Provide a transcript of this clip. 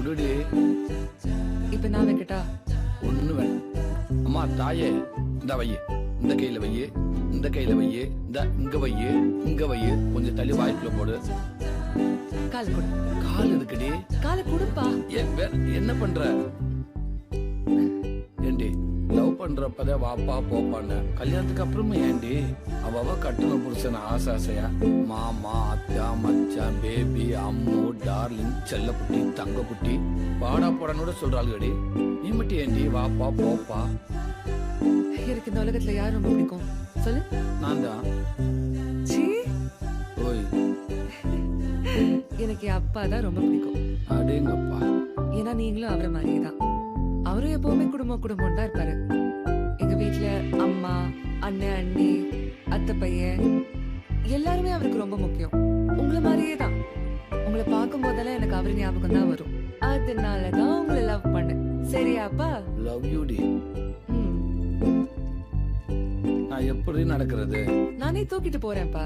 குடுடி. இப்ப நான் வைக்கட்டா? ஒண்ணு வேணும். அம்மா தாயே, இந்த வையே, இந்த கையில வையே, இந்த கையில வையே, இந்த இங்க வையே, இங்க வையே, கொஞ்சம் தள்ளி வாய்க்குள்ள போடு. கால் கொடு. கால் இருக்குடி. காலை கொடுப்பா. என்ன பண்ற? ஏண்டி லவ் பண்றப்பதே வாப்பா போப்பான்னு, கல்யாணத்துக்கு அப்புறமா ஏண்டி அவ கட்டுன புருஷன் ஆசையா மாமா அத்தா மச்சான் பேபி அம்மு டார்லிங் செல்ல குட்டி தங்க குட்டி பாடா போடான்னு சொல்றாளுடி. நீ மட்டும் ஏண்டி வாப்பா போப்பா? எனக்கு இந்த உலகத்துல யார் ரொம்ப பிடிக்கும் சொல்லு? நான் தான். சீ, ஓய், எனக்கு என் அப்பா தான் ரொம்ப பிடிக்கும். அடேங்கப்பா. ஏன்னா நீங்களும் அவரை மாதிரியே தான். அவரும் எப்பவுமே குடும்பம் தான் இருப்பாரு. எங்க வீட்டுல அம்மா அண்ணன் அண்ணி அத்தை பையன் எல்லாருமே அவருக்கு ரொம்ப முக்கியம். உங்களை மாதிரியே தான். உங்களை பார்க்கும் போதெல்லாம் எனக்கு அவர் ஞாபகம் தான் வரும். அதனாலதான் உங்களை லவ் பண்ணேன். சரியாப்பா? லவ் யூ டி. நான் எப்படி நடக்கிறது? நானே தூக்கிட்டு போறேன்ப்பா.